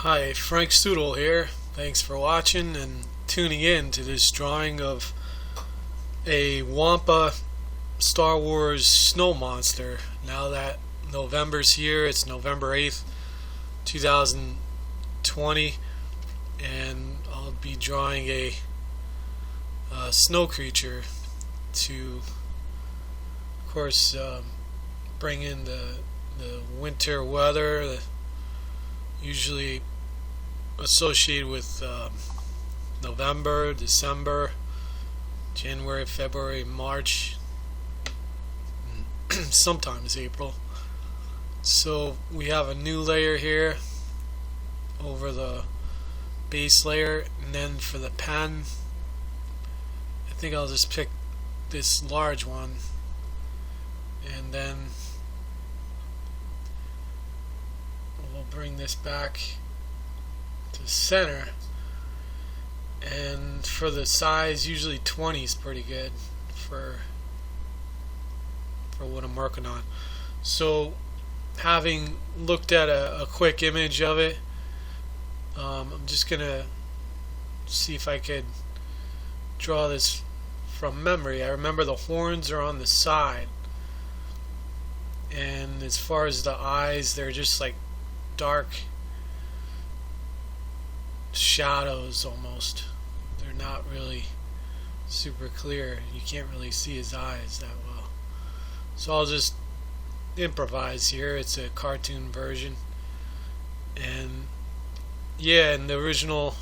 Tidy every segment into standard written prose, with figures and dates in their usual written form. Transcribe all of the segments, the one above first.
Hi, FSudol here. Thanks for watching and tuning in to this drawing of a WAMPA Star Wars snow monster. Now that November's here, it's November 8th, 2020, and I'll be drawing a snow creature to, of course, bring in the winter weather, usually associated with November, December, January, February, March, sometimes April. So we have a new layer here over the base layer, and then for the pen, I think I'll just pick this large one, and then we'll bring this back to center. And for the size, usually 20 is pretty good for what I'm working on. So having looked at a quick image of it, I'm just gonna see if I could draw this from memory. I remember the horns are on the side, and as far as the eyes, they're just like dark shadows almost. They're not really super clear. You can't really see his eyes that well. So I'll just improvise here. It's a cartoon version. And yeah, in the original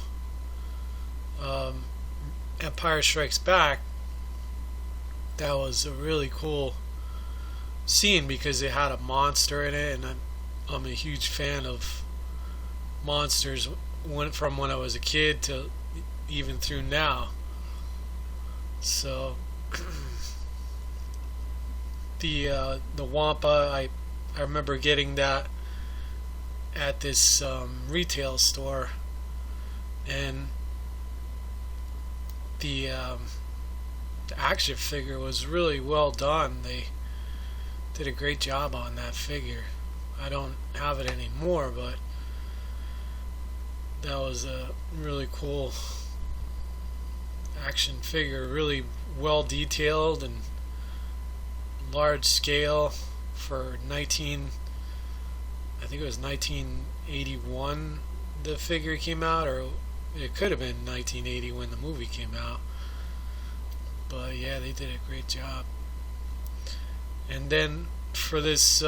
Empire Strikes Back, that was a really cool scene because it had a monster in it, and I'm a huge fan of monsters from when I was a kid to even through now. So the WAMPA, I remember getting that at this retail store, and the action figure was really well done. They did a great job on that figure. I don't have it anymore, but that was a really cool action figure, really well detailed and large scale for I think it was 1981 the figure came out, or it could have been 1980 when the movie came out. But yeah, they did a great job. And then for this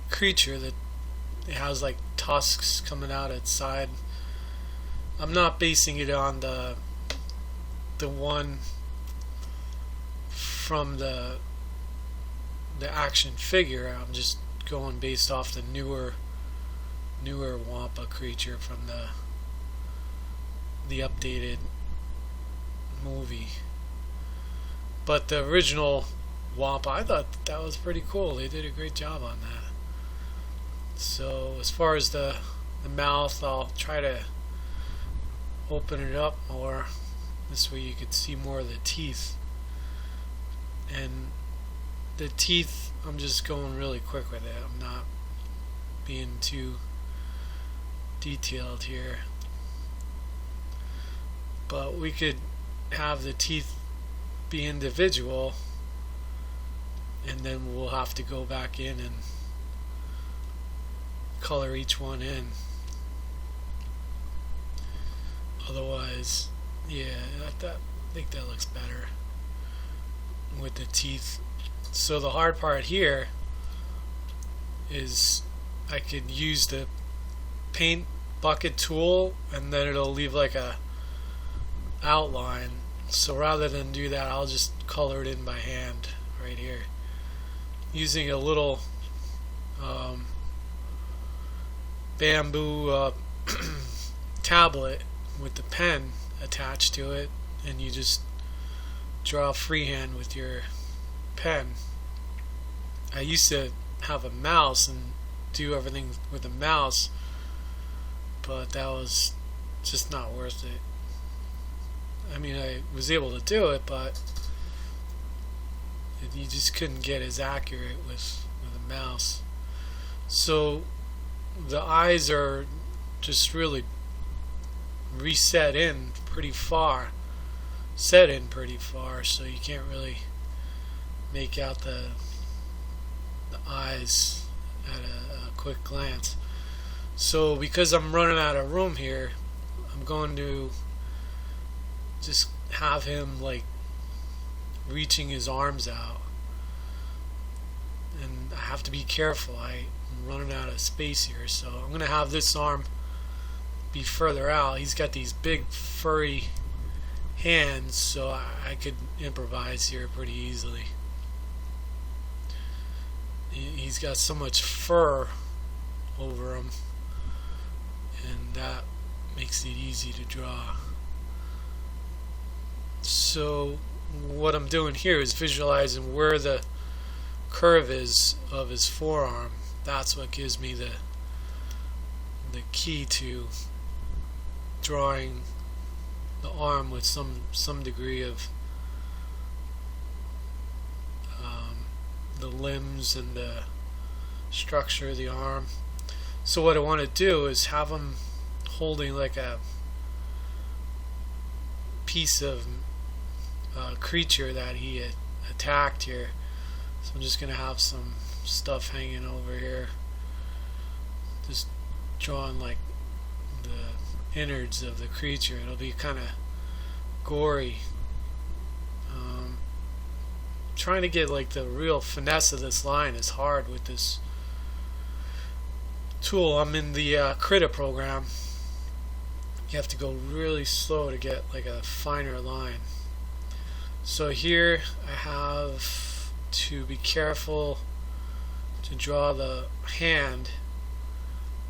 creature that it has like tusks coming out its side, I'm not basing it on the one from the action figure. I'm just going based off the newer WAMPA creature from the updated movie. But the original WAMPA, I thought that was pretty cool. They did a great job on that. So as far as the mouth, I'll try to open it up more. This way you could see more of the teeth. And the teeth, I'm just going really quick with it. I'm not being too detailed here. But we could have the teeth be individual, and then we'll have to go back in and color each one in. Otherwise, yeah, I think that looks better with the teeth. So the hard part here is I could use the paint bucket tool, and then it'll leave like a outline. So rather than do that, I'll just color it in by hand right here using a little bamboo tablet with the pen attached to it, and you just draw freehand with your pen. I used to have a mouse and do everything with a mouse, but that was just not worth it. I mean, I was able to do it, but you just couldn't get as accurate with a mouse. So the eyes are just really reset in pretty far, set in pretty far, so you can't really make out the eyes at a quick glance. So because I'm running out of room here, I'm going to just have him like reaching his arms out, and I have to be careful. I'm running out of space here, so I'm going to have this arm be further out. He's got these big furry hands, so I could improvise here pretty easily. He's got so much fur over him, and that makes it easy to draw. So what I'm doing here is visualizing where the curve is of his forearm. That's what gives me the key to drawing the arm with some degree of the limbs and the structure of the arm. So what I want to do is have him holding like a piece of creature that he had attacked here. So I'm just going to have some stuff hanging over here, just drawing like the innards of the creature. It'll be kind of gory. Trying to get like the real finesse of this line is hard with this tool. I'm in the Krita program. You have to go really slow to get like a finer line. So here I have to be careful to draw the hand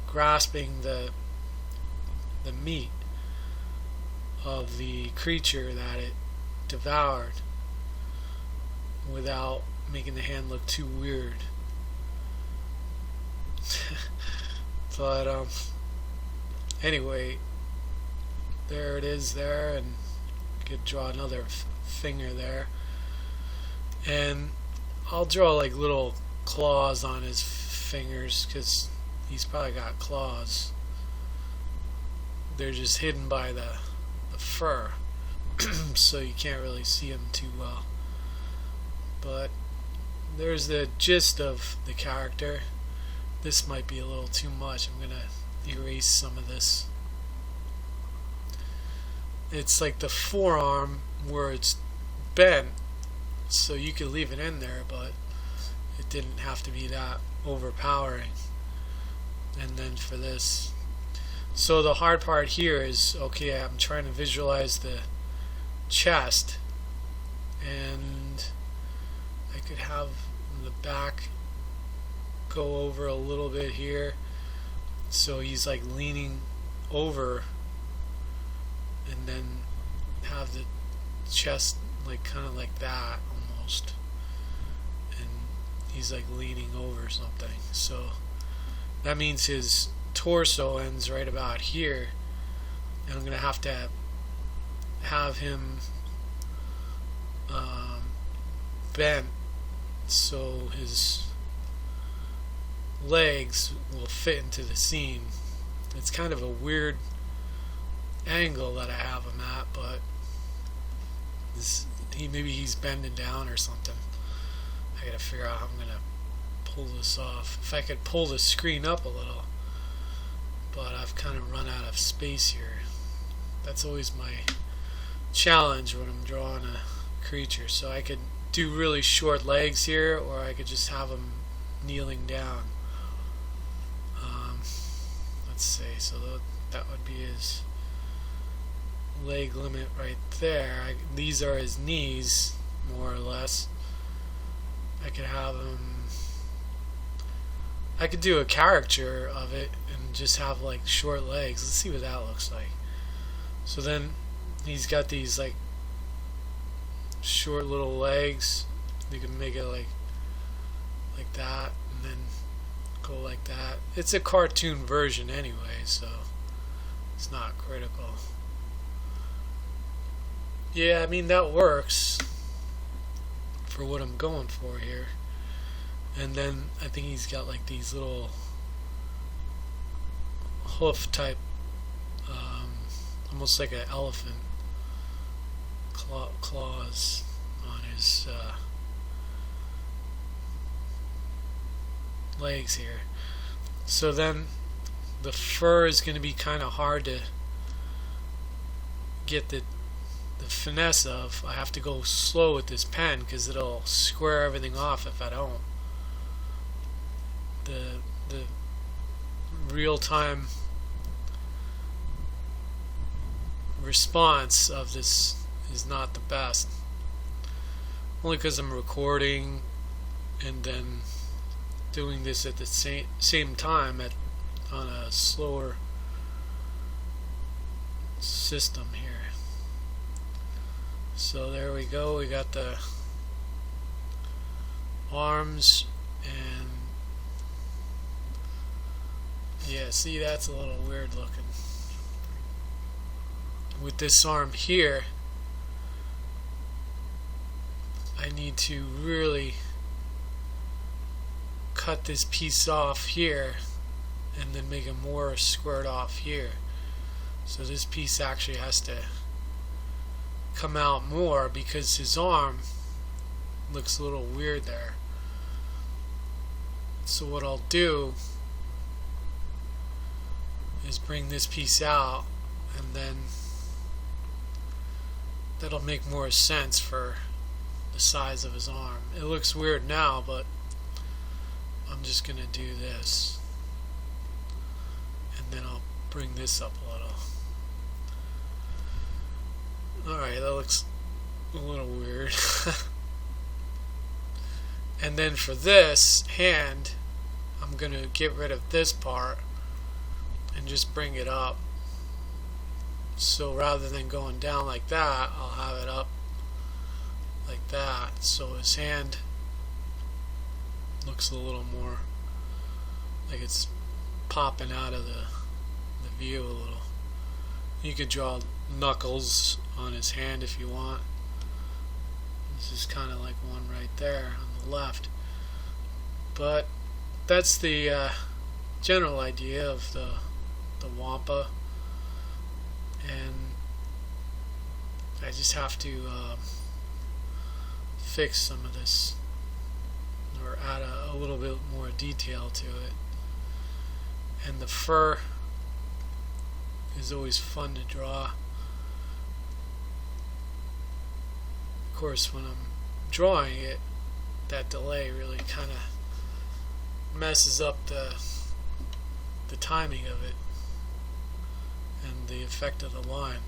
grasping the meat of the creature that it devoured without making the hand look too weird. But anyway, there it is there, and I could draw another finger there, and I'll draw like little claws on his fingers because he's probably got claws. They're just hidden by the fur so you can't really see them too well, but there's the gist of the character. This might be a little too much. I'm gonna erase some of this. It's like the forearm where it's bent, so you could leave it in there, but it didn't have to be that overpowering. And then for this, so the hard part here is, okay, I'm trying to visualize the chest, and I could have the back go over a little bit here, so he's like leaning over, and then have the chest like kind of like that almost, and he's like leaning over something. So that means his torso ends right about here, and I'm gonna have to have him bent so his legs will fit into the scene. It's kind of a weird angle that I have him at, but maybe he's bending down or something. I gotta figure out how I'm gonna pull this off. If I could pull the screen up a little, but I've kind of run out of space here. That's always my challenge when I'm drawing a creature. So I could do really short legs here, or I could just have him kneeling down. Let's see, so that would be his leg limit right there. These are his knees, more or less. I could have him, I could do a caricature of it and just have like short legs. Let's see what that looks like. So then he's got these like short little legs. You can make it like that, and then go like that. It's a cartoon version anyway, so it's not critical. Yeah, I mean that works for what I'm going for here. And then I think he's got like these little hoof type, almost like an elephant claws on his legs here. So then the fur is going to be kind of hard to get the finesse of. I have to go slow with this pen because it'll square everything off if I don't. The real-time response of this is not the best, only because I'm recording and then doing this at the same time on a slower system here. So there we go, we got the arms, and yeah, see, that's a little weird looking. With this arm here, I need to really cut this piece off here and then make it more squared off here. So this piece actually has to come out more because his arm looks a little weird there. So what I'll do is bring this piece out, and then that'll make more sense for the size of his arm. It looks weird now, but I'm just going to do this, and then I'll bring this up a little. Alright, that looks a little weird. And then for this hand, I'm going to get rid of this part and just bring it up. So rather than going down like that, I'll have it up like that. So his hand looks a little more like it's popping out of the view a little. You could draw knuckles on his hand if you want. This is kind of like one right there on the left. But that's the general idea of the WAMPA, and I just have to fix some of this, or add a little bit more detail to it. And the fur is always fun to draw. Of course, when I'm drawing it, that delay really kind of messes up the timing of it and the effect of the line.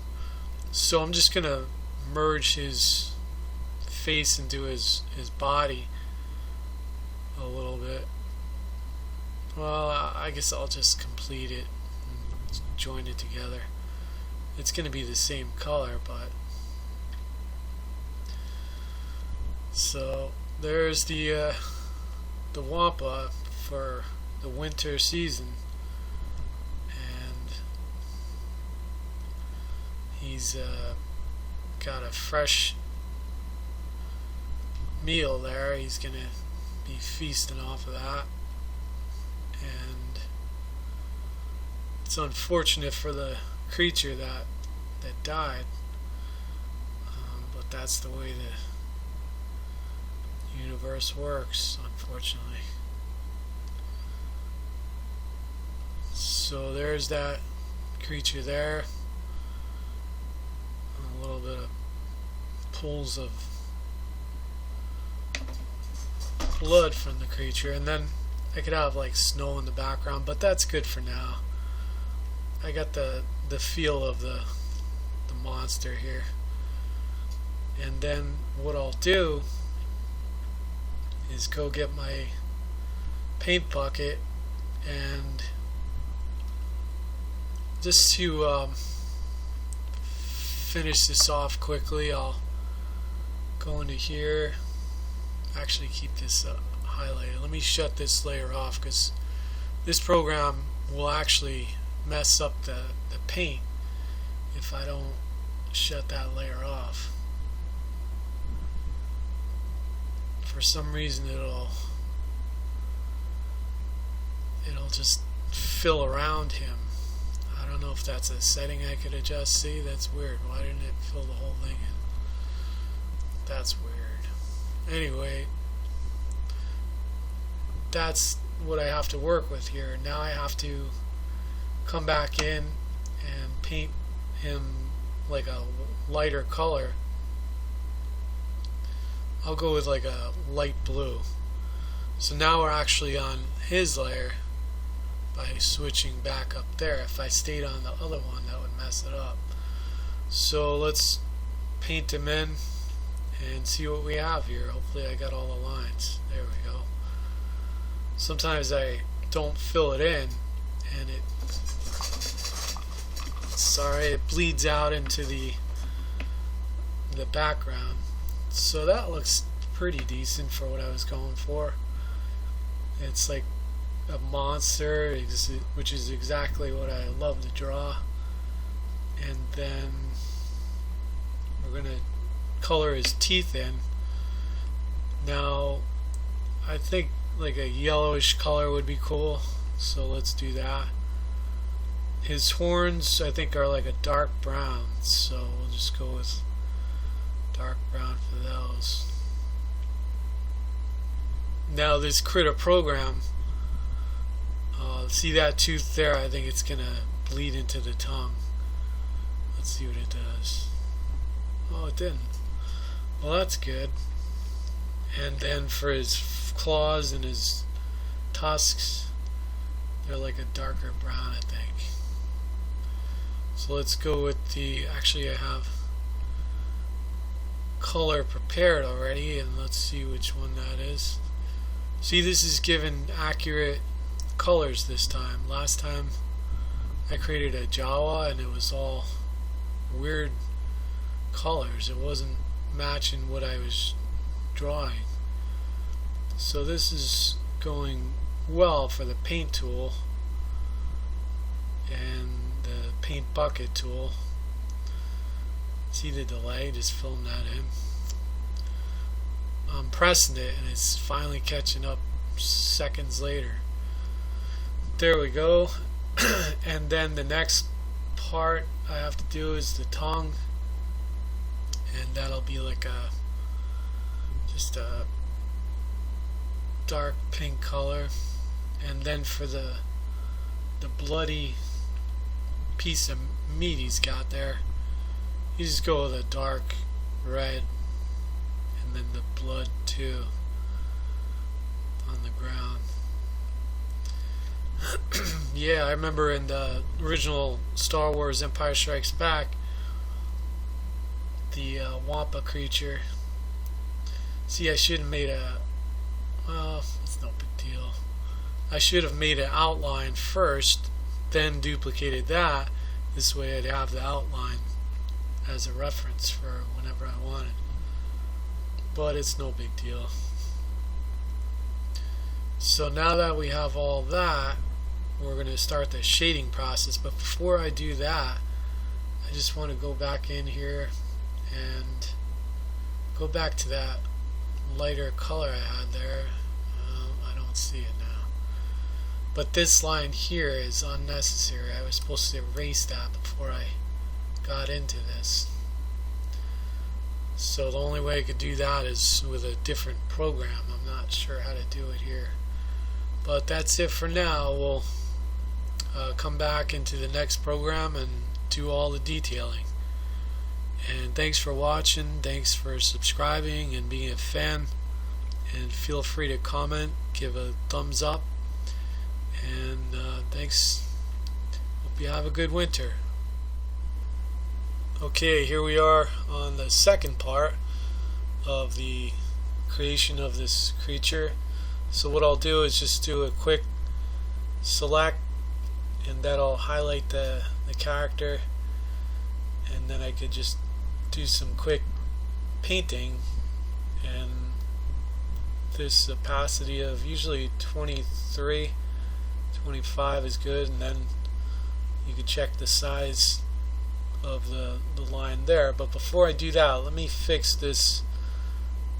So I'm just going to merge his face into his body a little bit. Well, I guess I'll just complete it and join it together. It's going to be the same color, but so there's the WAMPA for the winter season, and he's got a fresh meal there. He's gonna be feasting off of that, and it's unfortunate for the creature that died, but that's the way the universe works, unfortunately. So there's that creature there. A little bit of pools of blood from the creature, and then I could have like snow in the background, but that's good for now. I got the feel of the monster here. And then what I'll do is go get my paint bucket, and just to finish this off quickly, I'll go into here. Actually, keep this highlighted. Let me shut this layer off, because this program will actually mess up the paint if I don't shut that layer off. For some reason it'll just fill around him don't know if that's a setting I could adjust. See, that's weird. Why didn't it fill the whole thing in? That's weird. Anyway, that's what I have to work with here. Now I have to come back in and paint him like a lighter color. I'll go with like a light blue. So now we're actually on his layer by switching back up there. If I stayed on the other one, that would mess it up. So let's paint him in and see what we have here. Hopefully I got all the lines. There we go. Sometimes I don't fill it in and it bleeds out into the background. So that looks pretty decent for what I was going for. It's like a monster, which is exactly what I love to draw. And then we're going to color his teeth in. Now I think like a yellowish color would be cool, so let's do that. His horns I think are like a dark brown, so we'll just go with dark brown for those. Now this critter program, see that tooth there? I think it's gonna bleed into the tongue. Let's see what it does. Oh, it didn't. Well, that's good. And then for his claws and his tusks, they're like a darker brown, I think. So let's go with the, actually I have color prepared already, and let's see which one that is. See, this is given accurate colors this time. Last time I created a Jawa and it was all weird colors. It wasn't matching what I was drawing. So this is going well for the paint tool and the paint bucket tool. See the delay? Just filling that in. I'm pressing it and it's finally catching up seconds later. There we go. And then the next part I have to do is the tongue, and that'll be like just a dark pink color. And then for the bloody piece of meat he's got there, you just go with a dark red, and then the blood too on the ground. Yeah, I remember in the original Star Wars Empire Strikes Back, the WAMPA creature. See, I should have made well, it's no big deal. I should have made an outline first, then duplicated that. This way I'd have the outline as a reference for whenever I wanted. But it's no big deal. So now that we have all that, we're going to start the shading process. But before I do that, I just want to go back in here and go back to that lighter color I had there. I don't see it now. But this line here is unnecessary. I was supposed to erase that before I got into this. So the only way I could do that is with a different program. I'm not sure how to do it here. But that's it for now. We'll come back into the next program and do all the detailing. And thanks for watching, thanks for subscribing and being a fan, and feel free to comment, give a thumbs up, and thanks. Hope you have a good winter. Okay, here we are on the second part of the creation of this creature. So what I'll do is just do a quick select, and that'll highlight the character, and then I could just do some quick painting, and this opacity of usually 23, 25 is good, and then you could check the size of the line there. But before I do that, let me fix this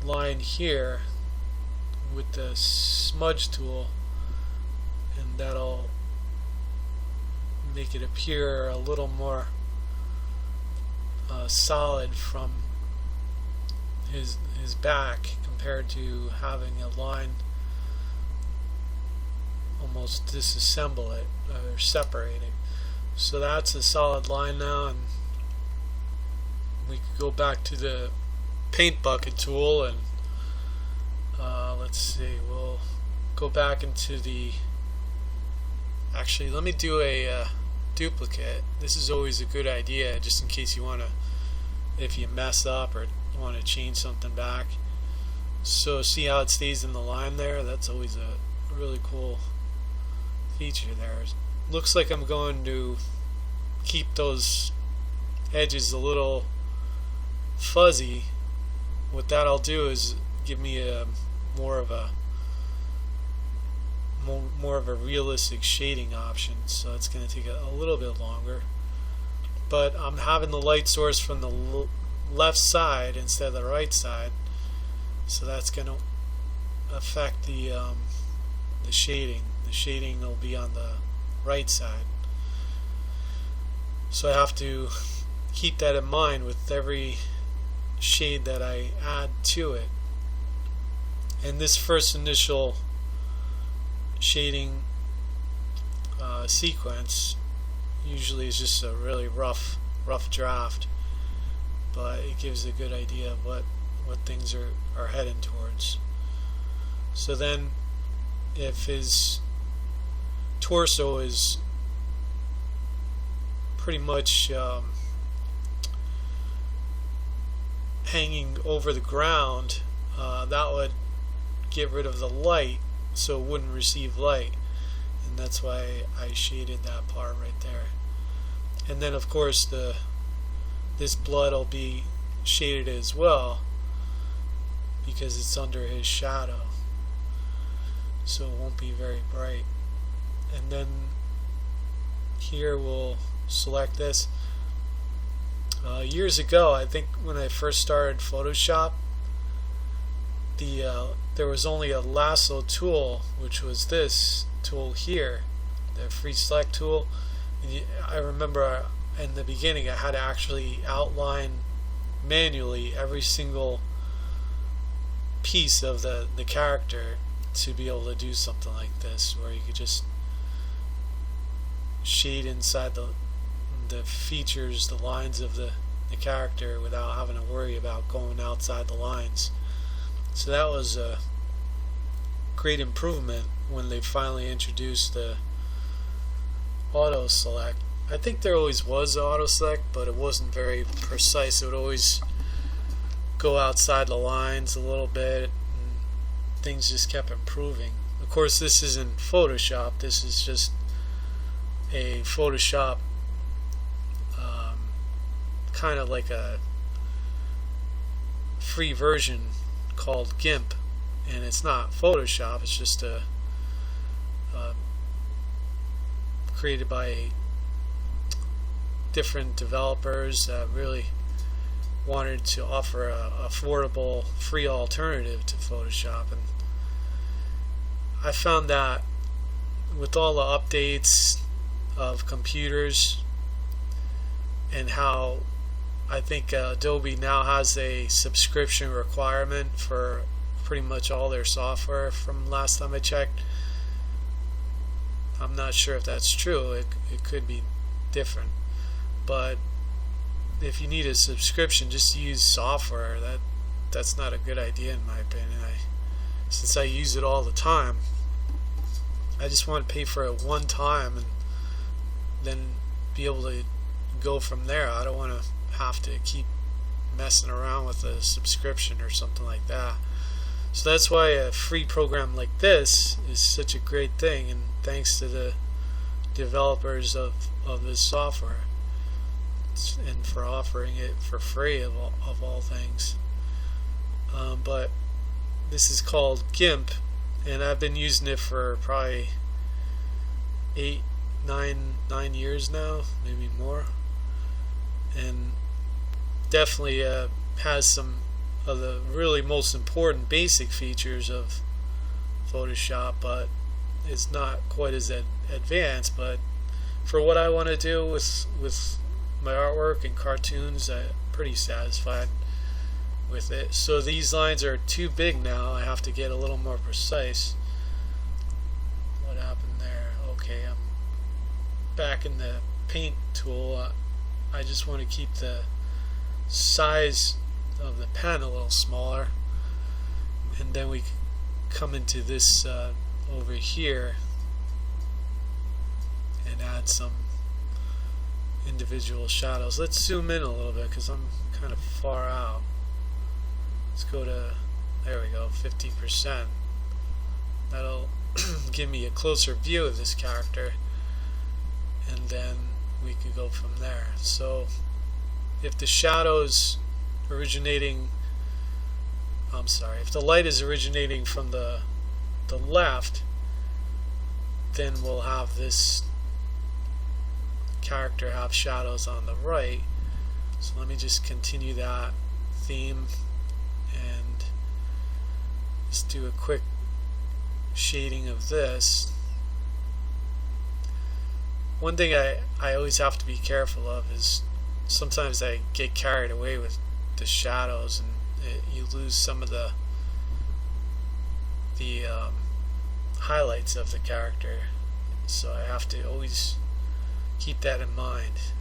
line here with the Smudge Tool, and that'll make it appear a little more solid from his back compared to having a line almost disassemble it or separate it. So that's a solid line now, and we could go back to the paint bucket tool and let's see, we'll go back into the, actually let me do a duplicate. This is always a good idea just in case you want to, if you mess up or want to change something back. So see how it stays in the line there? That's always a really cool feature there. Looks like I'm going to keep those edges a little fuzzy. What that'll do is give me a more of a realistic shading option, so it's going to take a little bit longer. But I'm having the light source from the left side instead of the right side, so that's going to affect the shading. The shading will be on the right side, so I have to keep that in mind with every shade that I add to it. And this first initial shading sequence usually is just a really rough draft, but it gives a good idea of what things are heading towards. So then if his torso is pretty much hanging over the ground, that would get rid of the light, so it wouldn't receive light, and that's why I shaded that part right there. And then of course this blood will be shaded as well because it's under his shadow, so it won't be very bright. And then here we'll select this. Years ago, I think when I first started Photoshop, there was only a lasso tool, which was this tool here, the free select tool. And I remember in the beginning I had to actually outline manually every single piece of the character to be able to do something like this, where you could just shade inside the features, the lines of the character without having to worry about going outside the lines. So that was a great improvement when they finally introduced the auto select. I think there always was auto select, but it wasn't very precise. It would always go outside the lines a little bit, and things just kept improving. Of course, this isn't Photoshop. This is just a Photoshop kind of like a free version called GIMP, and it's not Photoshop. It's just created by different developers that really wanted to offer a affordable free alternative to Photoshop. And I found that with all the updates of computers and how I think Adobe now has a subscription requirement for pretty much all their software from last time I checked. I'm not sure if that's true. It could be different, but if you need a subscription just to use software, that's not a good idea in my opinion. Since I use it all the time, I just want to pay for it one time and then be able to go from there. I don't want to have to keep messing around with a subscription or something like that. So that's why a free program like this is such a great thing, and thanks to the developers of this software and for offering it for free of all things. But this is called GIMP, and I've been using it for probably 9 years now, maybe more, and definitely has some of the really most important basic features of Photoshop, but it's not quite as advanced, but for what I want to do with my artwork and cartoons, I'm pretty satisfied with it. So these lines are too big now. I have to get a little more precise. What happened there? Okay, I'm back in the paint tool. I just want to keep the size of the pen a little smaller, and then we come into this over here and add some individual shadows. Let's zoom in a little bit because I'm kind of far out. Let's go to, there we go, 50%. That'll give me a closer view of this character, and then we can go from there. So if the shadows originating, I'm sorry, if the light is originating from the left, then we'll have this character have shadows on the right. So let me just continue that theme and just do a quick shading of this. One thing I always have to be careful of is sometimes I get carried away with the shadows, and you lose some of the highlights of the character. So I have to always keep that in mind.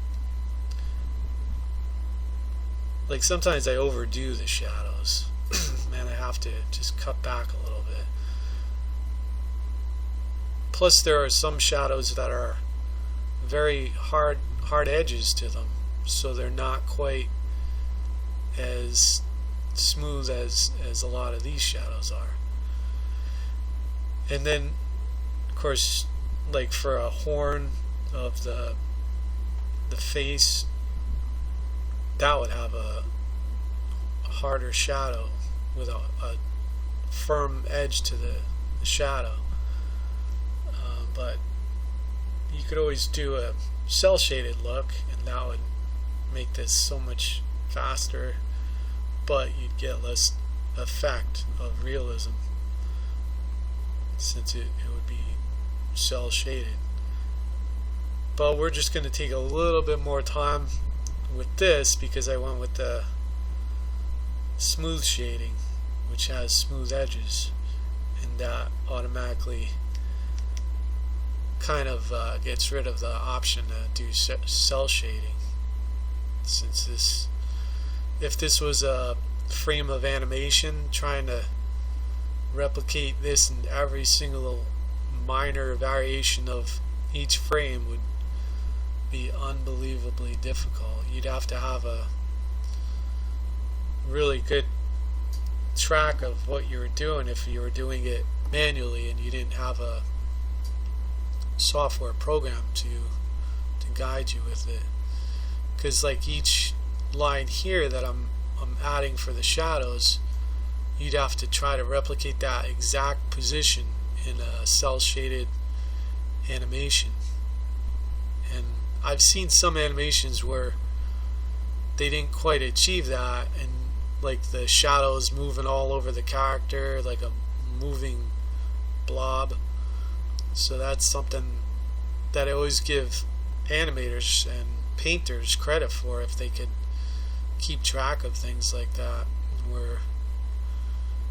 Like sometimes I overdo the shadows and I have to just cut back a little bit. Plus there are some shadows that are very hard edges to them, so they're not quite as smooth as a lot of these shadows are. And then of course, like for a horn of the face, that would have a harder shadow with a firm edge to the shadow. But you could always do a cell shaded look, and that would make this so much faster, but you'd get less effect of realism since it would be cell shaded. But we're just going to take a little bit more time with this because I went with the smooth shading, which has smooth edges, and that automatically kind of gets rid of the option to do cell shading. Since this, if this was a frame of animation, trying to replicate this in every single minor variation of each frame would be unbelievably difficult. You'd have to have a really good track of what you were doing if you were doing it manually and you didn't have a software program to guide you with it. Because like each line here that I'm adding for the shadows, you'd have to try to replicate that exact position in a cell shaded animation. And I've seen some animations where they didn't quite achieve that, and like the shadows moving all over the character like a moving blob. So that's something that I always give animators and painters credit for, if they could keep track of things like that, where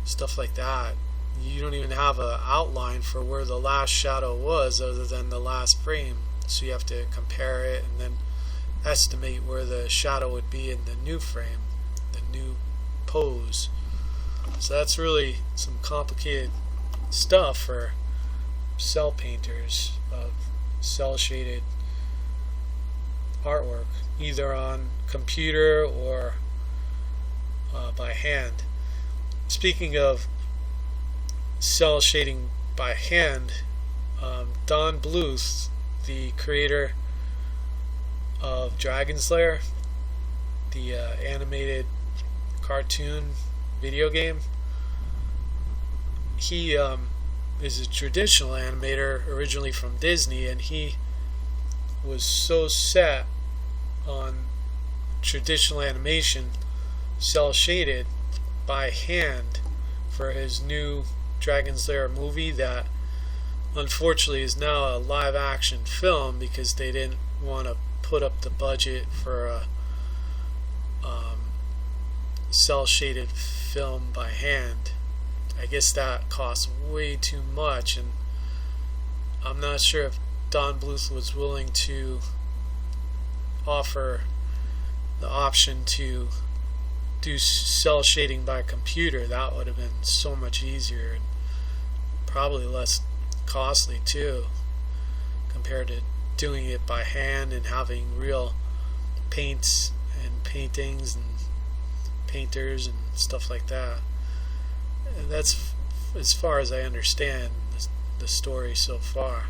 stuff like that, you don't even have an outline for where the last shadow was other than the last frame, so you have to compare it and then estimate where the shadow would be in the new frame, the new pose. So that's really some complicated stuff for cell painters of cell shaded artwork, either on computer or by hand. Speaking of cell shading by hand, Don Bluth, the creator of Dragon's Lair, the animated cartoon video game, he is a traditional animator originally from Disney, and he was so set on traditional animation, cell shaded by hand, for his new Dragon's Lair movie that unfortunately is now a live action film because they didn't want to put up the budget for a cell shaded film by hand. I guess that costs way too much, and I'm not sure if Don Bluth was willing to offer the option to do cell shading by computer. That would have been so much easier and probably less costly too, compared to doing it by hand and having real paints and paintings and painters and stuff like that. And that's as far as I understand the story so far.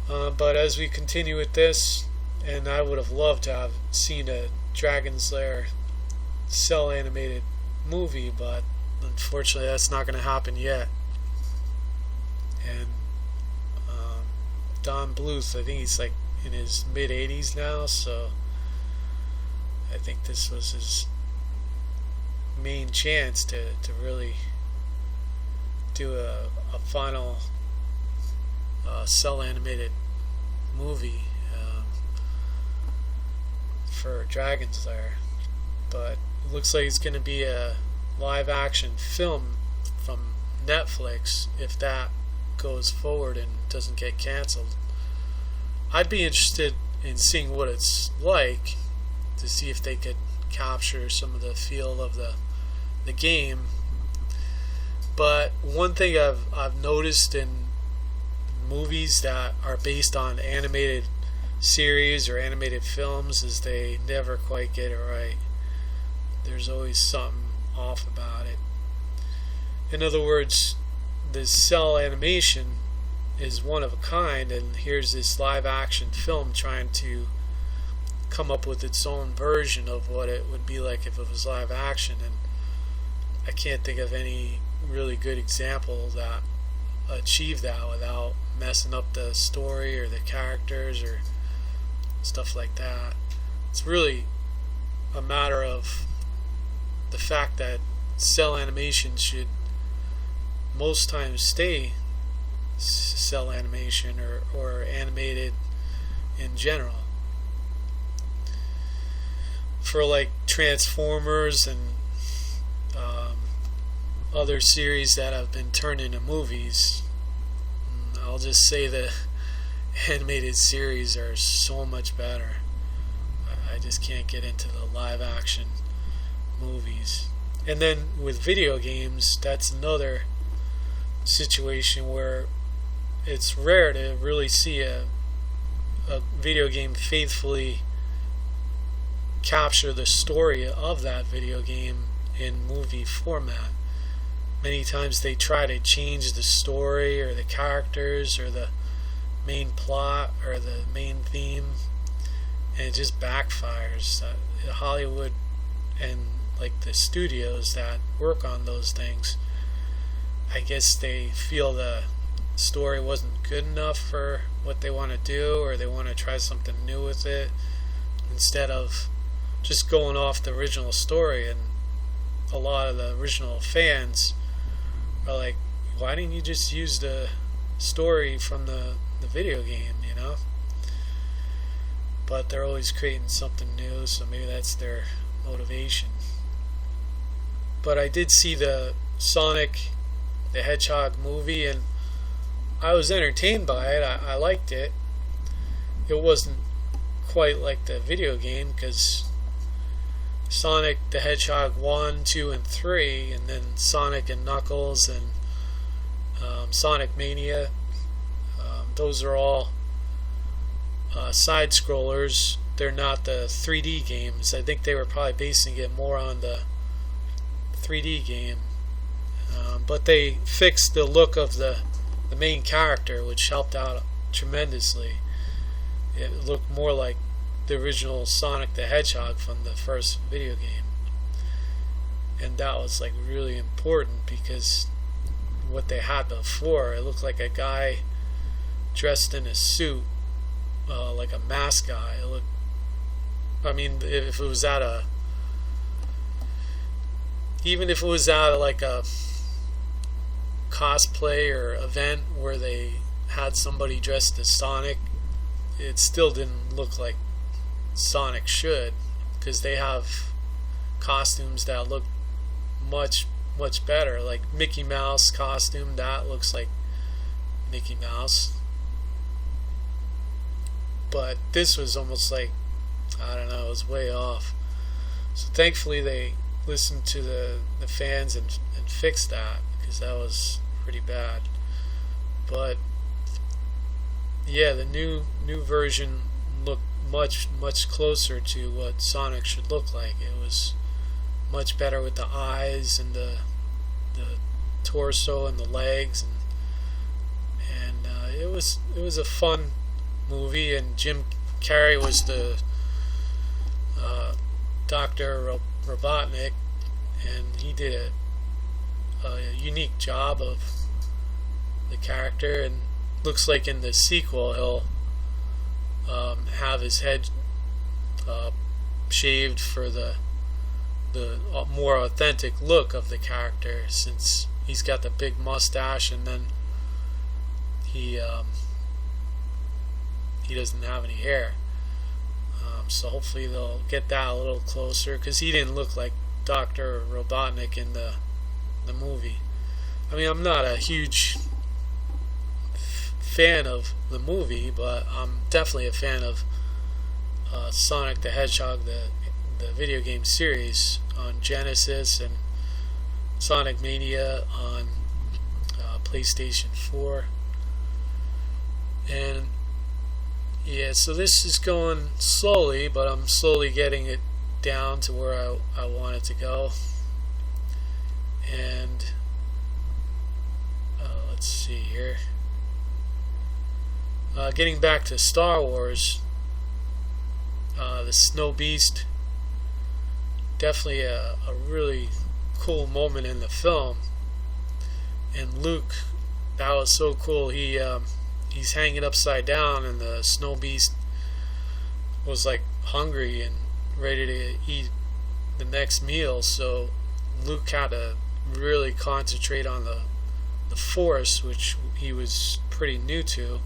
But as we continue with this, and I would have loved to have seen a Dragon's Lair cell animated movie, but unfortunately that's not going to happen yet. And Don Bluth, I think he's like in his mid-80s now, so I think this was his main chance to really do a final cell animated movie for Dragon's Lair. But it looks like it's going to be a live action film from Netflix if that goes forward and doesn't get canceled. I'd be interested in seeing what it's like, to see if they could capture some of the feel of the game. But one thing I've noticed in movies that are based on animated series or animated films is they never quite get it right. There's always something off about it. In other words, the cell animation is one of a kind, and here's this live action film trying to come up with its own version of what it would be like if it was live action, and I can't think of any really good example that achieved that without messing up the story or the characters or stuff like that. It's really a matter of the fact that cell animation should most times stay cell animation or animated in general. For like Transformers and other series that have been turned into movies, I'll just say the animated series are so much better. I just can't get into the live action movies. And then with video games, that's another situation where it's rare to really see a video game faithfully capture the story of that video game in movie format. Many times they try to change the story or the characters or the main plot or the main theme, and it just backfires. Hollywood and like the studios that work on those things, I guess they feel the story wasn't good enough for what they want to do, or they want to try something new with it instead of just going off the original story. And a lot of the original fans are like, why didn't you just use the story from the video game, you know? But they're always creating something new, so maybe that's their motivation. But I did see the Sonic the Hedgehog movie, and I was entertained by it. I liked it. It wasn't quite like the video game, because Sonic the Hedgehog 1, 2, and 3, and then Sonic and Knuckles and Sonic Mania, those are all side scrollers. They're not the 3D games. I think they were probably basing it more on the 3D game, but they fixed the look of the main character, which helped out tremendously. It looked more like the original Sonic the Hedgehog from the first video game, and that was like really important, because what they had before, it looked like a guy dressed in a suit, like a mask guy. It looked, I mean, if it was at a, even if it was at like a cosplay or event where they had somebody dressed as Sonic, it still didn't look like Sonic should, because they have costumes that look much better. Like Mickey Mouse costume, that looks like Mickey Mouse, but this was almost like, I don't know, it was way off. So thankfully they listened to the fans and fixed that, because that was pretty bad. But yeah, the new version looked much closer to what Sonic should look like. It was much better with the eyes and the torso and the legs, and it was a fun movie. And Jim Carrey was the Dr. Robotnik, and he did a unique job of the character. And looks like in the sequel he'll have his head shaved for the more authentic look of the character, since he's got the big mustache, and then he doesn't have any hair. So hopefully they'll get that a little closer, because he didn't look like Dr. Robotnik in the movie. I mean, I'm not a huge fan of the movie, but I'm definitely a fan of Sonic the Hedgehog, the video game series on Genesis, and Sonic Mania on PlayStation 4. And yeah, so this is going slowly, but I'm slowly getting it down to where I want it to go. And let's see here. Getting back to Star Wars, the Snow Beast, definitely a really cool moment in the film. And Luke, that was so cool. He's hanging upside down, and the Snow Beast was like hungry and ready to eat the next meal. So Luke had to really concentrate on the Force, which he was pretty new to,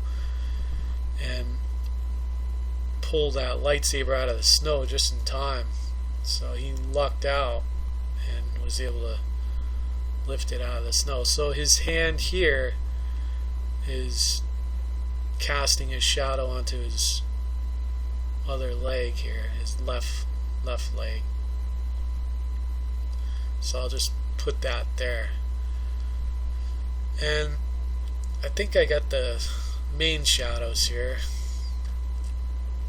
and pull that lightsaber out of the snow just in time. So he lucked out and was able to lift it out of the snow. So his hand here is casting his shadow onto his other leg here, his left leg. So I'll just put that there. And I think I got the main shadows here.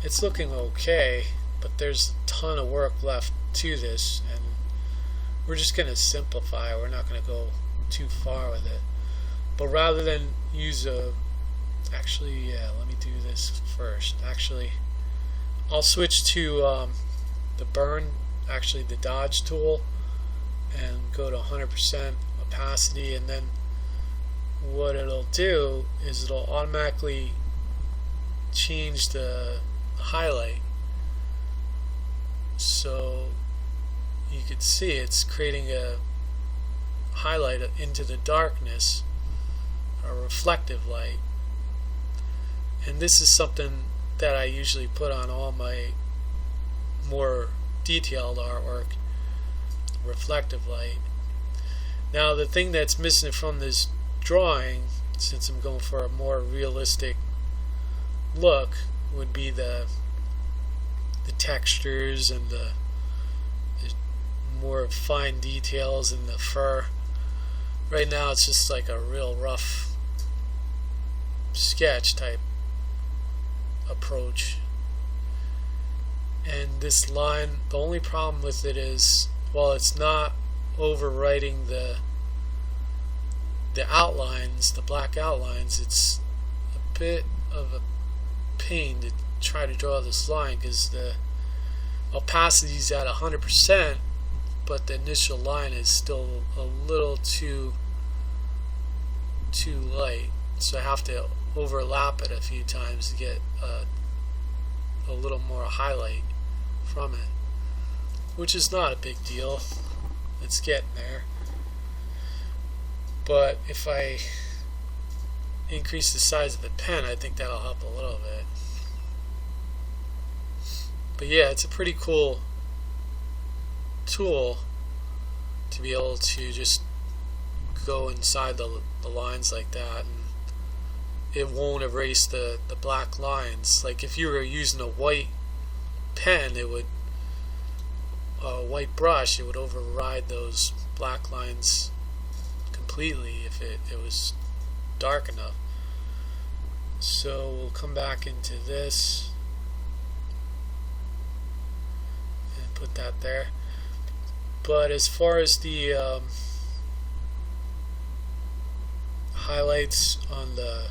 It's looking okay, but there's a ton of work left to this, and we're just going to simplify. We're not going to go too far with it. But rather than use actually, yeah, let me do this first. Actually, I'll switch to the burn, actually the dodge tool, and go to 100% opacity, and then what it'll do is it'll automatically change the highlight. So you can see it's creating a highlight into the darkness, a reflective light. And this is something that I usually put on all my more detailed artwork, reflective light. Now the thing that's missing from this drawing, since I'm going for a more realistic look, would be the textures and the more fine details in the fur. Right now it's just like a real rough sketch type approach. And this line, the only problem with it is, while it's not overwriting the outlines, the black outlines, it's a bit of a pain to try to draw this line, because the opacity is at 100%, but the initial line is still a little too light, so I have to overlap it a few times to get a little more highlight from it, which is not a big deal. It's getting there. But if I increase the size of the pen, I think that'll help a little bit. But yeah, it's a pretty cool tool to be able to just go inside the lines like that, and it won't erase the black lines. Like if you were using a white pen, it would, a white brush, it would override those black lines completely if it was dark enough. So we'll come back into this and put that there. But as far as the highlights on the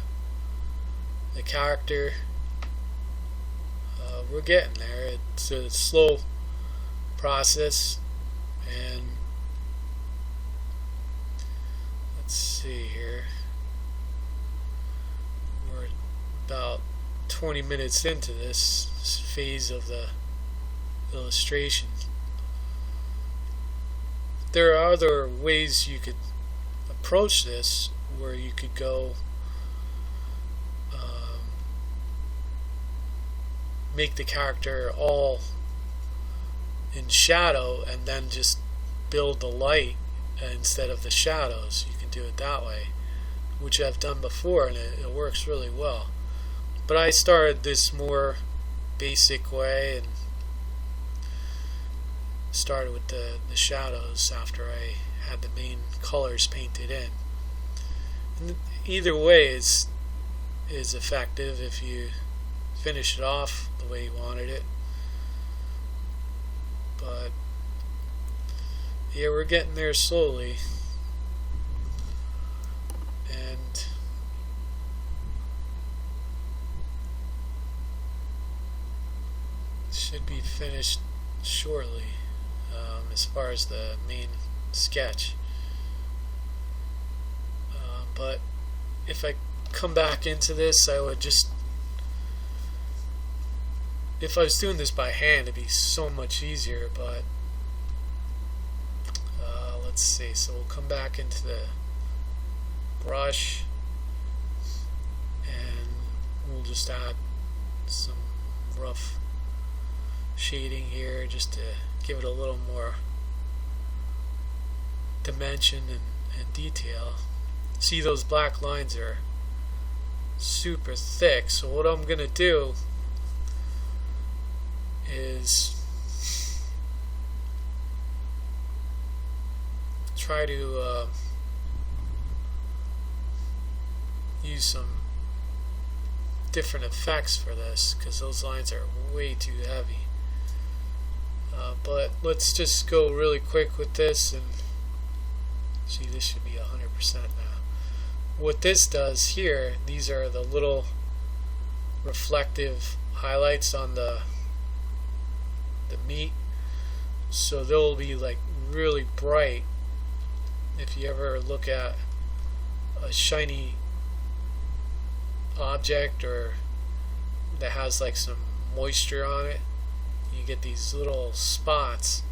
character, we're getting there. It's a slow process, and let's see here, we're about 20 minutes into this phase of the illustration. There are other ways you could approach this, where you could go make the character all in shadow and then just build the light instead of the shadows. You can do it that way, which I've done before, and it works really well. But I started this more basic way and started with the shadows after I had the main colors painted in. And either way is effective if you finish it off the way you wanted it. But yeah, we're getting there slowly, and should be finished shortly, as far as the main sketch. But if I come back into this, I would just, if I was doing this by hand, it'd be so much easier. But let's see, so we'll come back into the brush, and we'll just add some rough shading here just to give it a little more dimension and detail. See, those black lines are super thick, so what I'm gonna do is try to use some different effects for this, because those lines are way too heavy. But let's just go really quick with this, and see, this should be 100% now. What this does here, these are the little reflective highlights on the meat, so they'll be like really bright. If you ever look at a shiny object or that has like some moisture on it, you get these little spots,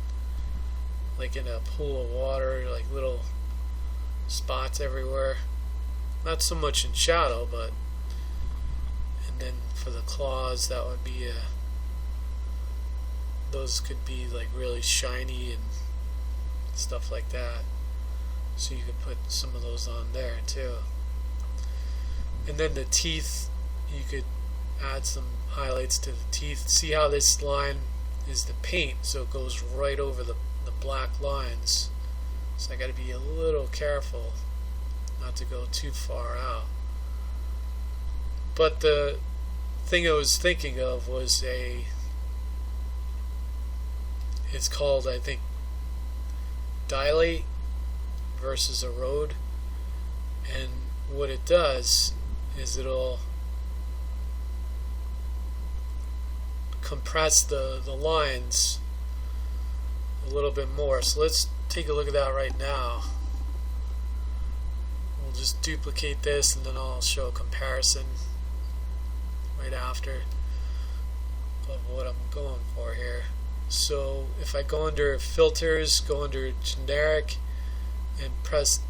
like in a pool of water, like little spots everywhere. Not so much in shadow, but, and then for the claws, that would be those could be like really shiny and stuff like that. So you could put some of those on there too. And then the teeth, you could add some highlights to the teeth. See how this line is the paint, so it goes right over the black lines. So I got to be a little careful not to go too far out. But the thing I was thinking of was it's called, I think, dilate versus erode. And what it does is it'll compress the lines a little bit more. So let's take a look at that right now. We'll just duplicate this, and then I'll show a comparison right after of what I'm going for here. So if I go under filters, go under generic, and press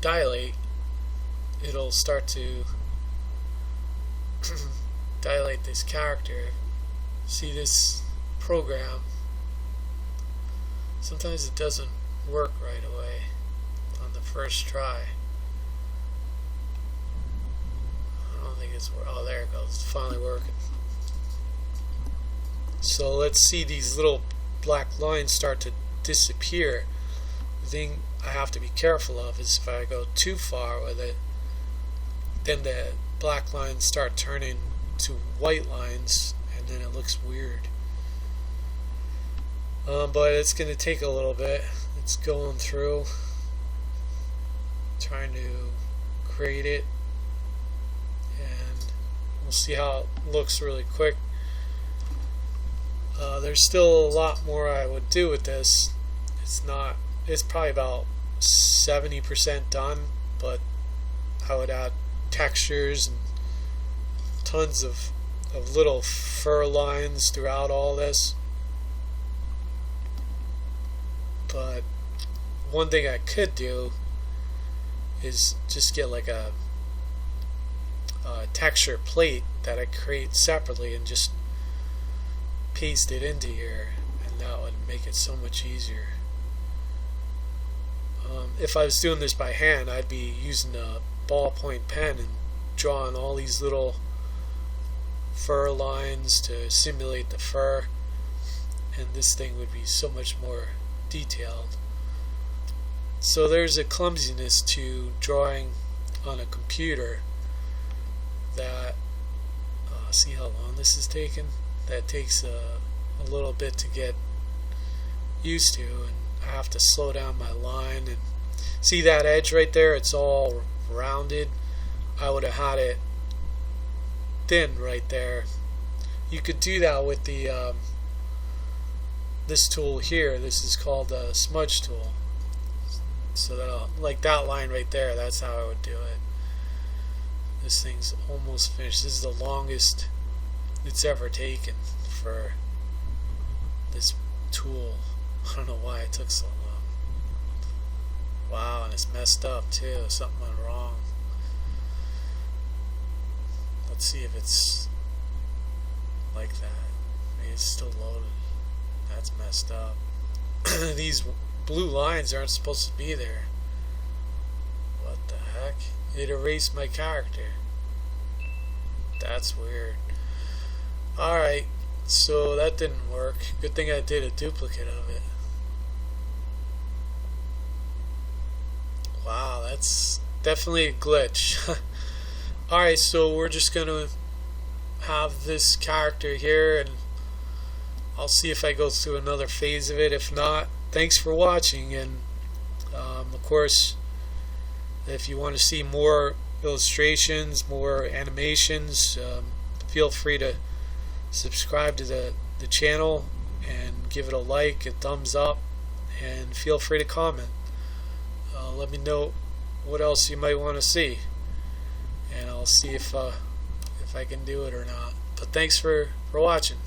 dilate, it'll start to dilate this character. See, this program, sometimes it doesn't work right away on the first try. I don't think it's oh, there it goes, it's finally working. So let's see these little black lines start to disappear. The thing I have to be careful of is if I go too far with it, then the black lines start turning to white lines, and then it looks weird. But it's going to take a little bit. It's going through, trying to create it, and we'll see how it looks really quick. There's still a lot more I would do with this. It's probably about 70% done, but I would add textures and tons of little fur lines throughout all this. But one thing I could do is just get like a texture plate that I create separately and just paste it into here, and that would make it so much easier. If I was doing this by hand, I'd be using a ballpoint pen and drawing all these little fur lines to simulate the fur, and this thing would be so much more detailed. So there's a clumsiness to drawing on a computer that see how long this is taking? That takes a little bit to get used to, and I have to slow down my line. And see that edge right there, it's all rounded. I would have had it thin right there. You could do that with the this tool here. This is called the Smudge Tool. So that, like that line right there, that's how I would do it. This thing's almost finished. This is the longest it's ever taken for this tool. I don't know why it took so long. Wow, and it's messed up too. Something went wrong. Let's see if it's like that. Maybe it's still loaded. That's messed up. These blue lines aren't supposed to be there. What the heck? It erased my character. That's weird. Alright, so that didn't work. Good thing I did a duplicate of it. Wow, that's definitely a glitch. Alright, so we're just going to have this character here, and I'll see if I go through another phase of it. If not, thanks for watching, and of course, if you want to see more illustrations, more animations, feel free to subscribe to the channel and give it a like, a thumbs up, and feel free to comment. Let me know what else you might want to see, and I'll see if I can do it or not. But thanks for watching.